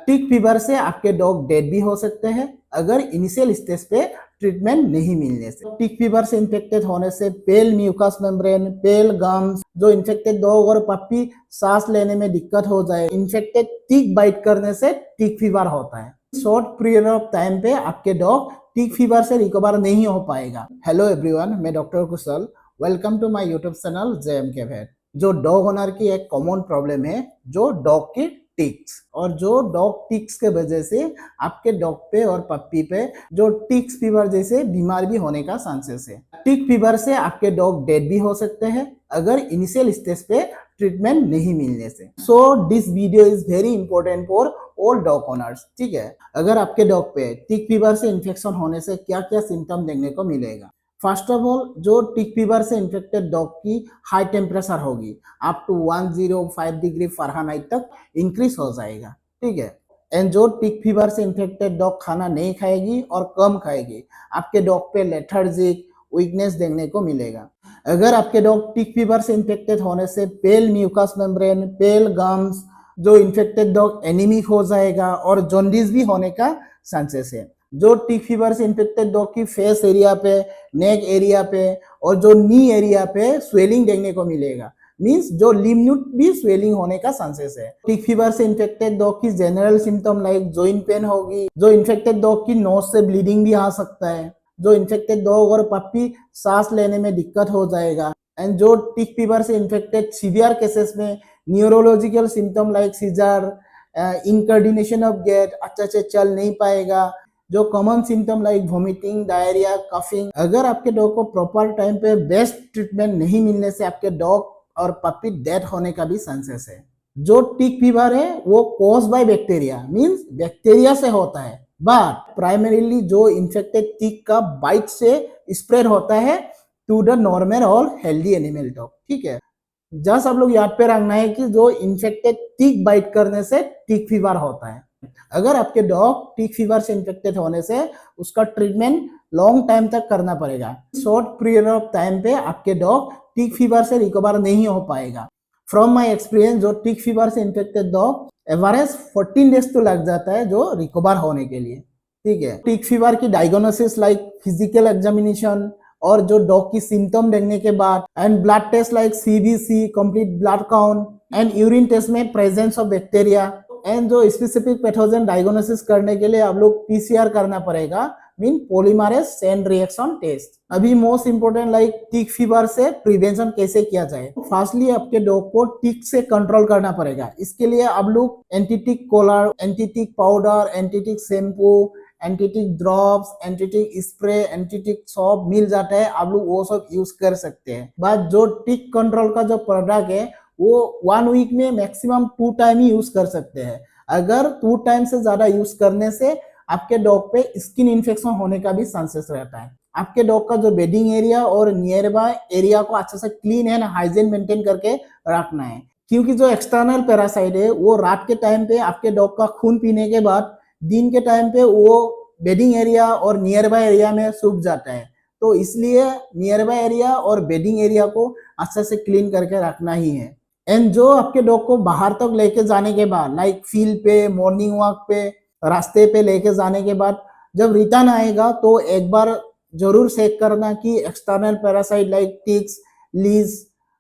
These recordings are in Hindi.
टिक फीवर से आपके डॉग डेड भी हो सकते हैं अगर इनिशियल स्टेज पे ट्रीटमेंट नहीं मिलने से। टिक फीवर से इन्फेक्टेड होने से पेल म्यूकस मेम्ब्रेन, पेल गम्स, जो इन्फेक्टेड डॉग और पप्पी सांस लेने में दिक्कत हो जाए, इन्फेक्टेड टिक बाइट करने से टिक फीवर होता है। शॉर्ट पीरियड ऑफ टाइम पे आपके डॉग टिक फीवर से रिकवर नहीं हो पाएगा। हेलो एवरीवन, मैं doctor Kushal, welcome to my YouTube channel JMK Vet। जो डॉग ओनर की एक कॉमन प्रॉब्लम है जो डॉग की टिक्स, और जो डॉग टिक्स के वजह से आपके डॉग पे और पप्पी पे जो टिक्स फीवर जैसे बीमार भी होने का चांसेस है। टिक फीवर से आपके डॉग डेड भी हो सकते हैं अगर इनिशियल स्टेज पे ट्रीटमेंट नहीं मिलने से। So this video is very important for all dog owners. ठीक है, अगर आपके डॉग पे टिक फीवर से इन्फेक्शन होने से क्या क्या सिम्टम देखने को मिलेगा। फर्स्ट ऑफ ऑल, जो टिक फीवर से इन्फेक्टेड डॉग की हाई टेम्परेचर होगी, अप टू 105 डिग्री फ़ारेनहाइट तक इंक्रीज हो जाएगा। ठीक है, एंड जो टिक फीवर से इन्फेक्टेड डॉग खाना नहीं खाएगी और कम खाएगी, आपके डॉग पे लेथर्जिक वीकनेस देखने को मिलेगा। अगर आपके डॉग टिक फीवर से इन्फेक्टेड होने से पेल म्यूकस मेम्ब्रेन, पेल गम्स, जो इन्फेक्टेड डॉग एनीमिक हो जाएगा और जॉन्डिस भी होने का चांसेस है। जो टिक फीवर से इन्फेक्टेड डॉग की फेस एरिया पे, नेक एरिया पे और जो नी एरिया पे स्वेलिंग देखने को मिलेगा, मींस जो लिम्फ भी स्वेलिंग होने का चांसेस है। टिक फीवर से इन्फेक्टेड डॉग की general symptom like joint pain होगी, जो इन्फेक्टेड डॉग की नोज से ब्लीडिंग भी आ सकता है, जो इन्फेक्टेड डॉग और पप्पी सांस लेने में दिक्कत हो जाएगा। एंड जो टिक फीवर से इन्फेक्टेड सीवियर केसेस में neurological symptom like seizure, incoordination of gait, अच्छे से चल नहीं पाएगा, जो common symptom like vomiting, diarrhoea, coughing. अगर आपके डॉग को प्रॉपर टाइम पे बेस्ट ट्रीटमेंट नहीं मिलने से आपके डॉग और पप्पी डेथ होने का भी चांसेस है। जो टिक फीवर है वो cause by bacteria, means bacteria से होता है, बट प्राइमरीली जो इन्फेक्टेड टिक का बाइट से स्प्रेड होता है टू द नॉर्मल और हेल्दी एनिमल डॉग। ठीक है, जस्ट आप लोग याद पे रखना है कि जो इन्फेक्टेड टिक बाइट करने से टिक फीवर होता है। अगर आपके डॉग टिक फीवर से इन्फेक्टेड होने से उसका ट्रीटमेंट लॉन्ग टाइम तक करना पड़ेगा। शॉर्ट पीरियड ऑफ टाइम पे आपके डॉग टिक फीवर से रिकवर नहीं हो पाएगा। फ्रॉम माय एक्सपीरियंस, जो टिक फीवर से इन्फेक्टेड डॉग एवरेज 14 डेज तो लग जाता है जो रिकवर होने के लिए। ठीक है, टिक फीवर की डायग्नोसिस लाइक फिजिकल एग्जामिनेशन और जो डॉग की सिम्टम देखने के बाद, and blood test like CBC, complete blood count, and urine test में प्रेजेंस ऑफ बैक्टीरिया, एंड जो स्पेसिफिक पैथोजन डायग्नोसिस करने के लिए आप लोग PCR करना पड़ेगा, mean polymerase chain reaction test. अभी most important like tick fever से प्रिवेंशन कैसे किया जाए। फर्स्टली आपके डॉग को टिक से कंट्रोल करना पड़ेगा। इसके लिए आप लोग antitick collar, antitick powder, antitick shampoo, antitick drops, antitick spray, antitick soap मिल जाता है, आप लोग वो सब यूज कर सकते हैं। बट जो टिक कंट्रोल का जो प्रोडक्ट है वो 1 वीक में मैक्सिमम 2 टाइम ही यूज कर सकते हैं। अगर 2 टाइम से ज्यादा यूज करने से आपके डॉग पे स्किन इन्फेक्शन होने का भी चांसेस रहता है। आपके डॉग का जो बेडिंग एरिया और नियर बाय एरिया को अच्छे से क्लीन एंड हाइजीन मेंटेन करके रखना है, क्योंकि जो एक्सटर्नल पैरासाइट है वो रात के टाइम पे आपके डॉग का खून पीने के बाद दिन के टाइम पे वो बेडिंग एरिया और नियर बाय एरिया में सूख जाता है। तो इसलिए नियर बाय एरिया और बेडिंग एरिया को अच्छे से क्लीन करके रखना ही है। एंड जो आपके डॉग को बाहर तक लेके जाने के बाद, लाइक फील्ड पे, मॉर्निंग वॉक पे, रास्ते पे लेके जाने के बाद जब रिटर्न आएगा तो एक बार जरूर चेक करना कि एक्सटर्नल पैरासाइट लाइक टिक्स, लीज,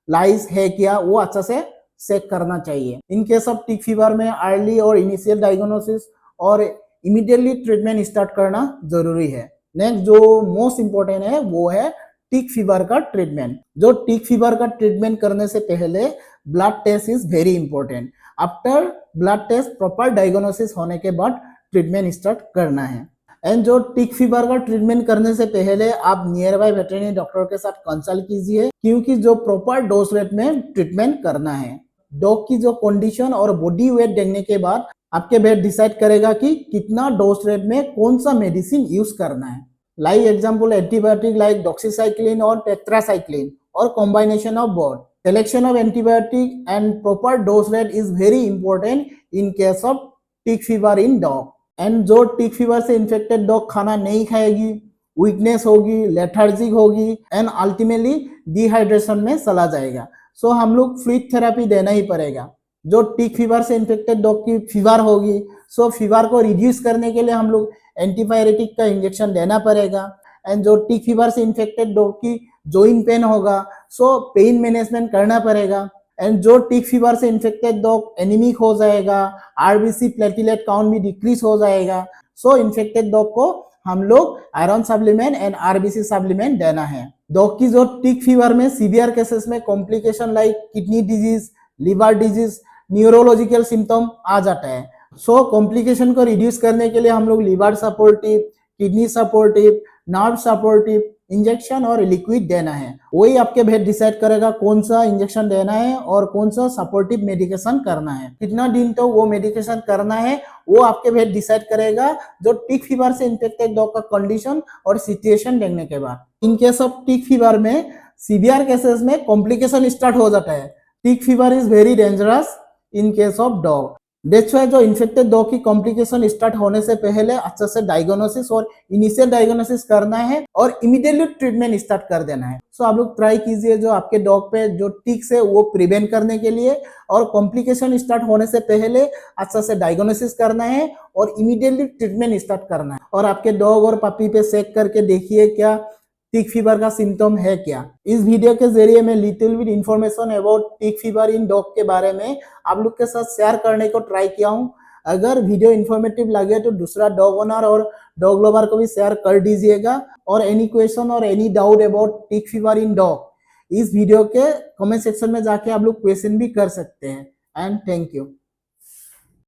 लाइस है क्या, वो अच्छा से चेक करना चाहिए। In case of tick fever में अर्ली और इनिशियल डायग्नोसिस और इमीडिएटली ट्रीटमेंट स्टार्ट करना जरूरी है। नेक्स्ट जो मोस्ट इंपॉर्टेंट है वो है टिक फीवर का ट्रीटमेंट। जो टिक फीवर का ट्रीटमेंट करने से पहले blood test is very important. After blood test proper diagnosis होने के बाद ट्रीटमेंट स्टार्ट करना है। एंड जो टिक फीवर का ट्रीटमेंट करने से पहले आप नियर बाय वेटरनरी डॉक्टर के साथ कंसल्ट कीजिए, क्योंकि जो प्रॉपर डोज रेट में ट्रीटमेंट करना है। डॉग की जो कंडीशन और बॉडी वेट देखने के बाद आपके वेट डिसाइड करेगा कि कितना डोज रेट में कौन सा मेडिसिन यूज करना है। Like example antibiotic like doxycycline और टेट्रासाइक्लिन और combination of both. Selection of antibiotic and proper dose rate is very important in case of tick fever in dog. And जो टिक फीवर से इन्फेक्टेड डॉग खाना नहीं खाएगी, वीकनेस होगी, लेथार्जिक होगी एंड अल्टीमेटली डिहाइड्रेशन में चला जाएगा। सो हम लोग फ्लूइड थेरेपी देना ही पड़ेगा। जो टिक फीवर से इन्फेक्टेड डॉग की फीवर होगी, सो फीवर को रिड्यूस करने के लिए हम लोग एंटीपायरेटिक का इंजेक्शन देना पड़ेगा। एंड जो टिक फीवर से इन्फेक्टेड डॉग की जॉइंट पेन होगा, सो पेन मैनेजमेंट करना पड़ेगा। एंड जो टिक फीवर से इन्फेक्टेड डॉग एनीमिक हो जाएगा, आरबीसी प्लेटिलेट काउंट भी डिक्रीज हो जाएगा, सो इन्फेक्टेड डॉग को हम लोग iron supplement and RBC supplement देना है। डॉग की जो टिक फीवर में सीवियर केसेस में complication like kidney disease, liver disease, neurological symptom आ जाता है। सो कॉम्प्लिकेशन को रिड्यूस करने के लिए हम लोग liver supportive, kidney supportive, nerve supportive injection और लिक्विड देना है। वही आपके वेट डिसाइड करेगा कौन सा इंजेक्शन देना है और कौन सा सपोर्टिव मेडिकेशन करना है, कितना दिन तो वो मेडिकेशन करना है, वो आपके वेट डिसाइड करेगा जो टिक फीवर से इन्फेक्टेड डॉग का कंडीशन और सिचुएशन देखने के बाद। इन केस ऑफ टिक फीवर में सीवियर केसेस में कॉम्प्लिकेशन स्टार्ट हो जाता है। Tick fever is very dangerous in case of dog. That's why जो इन्फेक्टेड डॉग की कॉम्प्लिकेशन स्टार्ट होने से पहले अच्छे से डायग्नोसिस और इनिशियल डायग्नोसिस करना है और इमीडिएटली ट्रीटमेंट स्टार्ट कर देना है। सो आप लोग ट्राई कीजिए जो आपके डॉग पे जो टिक्स है वो प्रिवेंट करने के लिए, और कॉम्प्लिकेशन स्टार्ट होने से पहले अच्छे से डायग्नोसिस करना है और इमीडिएटली ट्रीटमेंट स्टार्ट करना है। और आपके डॉग और पपी पे चेक करके देखिए क्या टिक फीवर का सिम्टम है क्या। इस वीडियो के जरिए मैं little bit information about tick fever in dog के बारे में आप लोग के साथ शेयर करने को ट्राई किया हूँ। अगर वीडियो इन्फॉर्मेटिव लगे तो दूसरा डॉग ओनर और डॉग लवर को भी शेयर कर दीजिएगा। और एनी क्वेश्चन और any doubt about tick fever in dog इस वीडियो के कमेंट सेक्शन में जाके आप लोग क्वेश्चन भी कर सकते हैं। And thank you.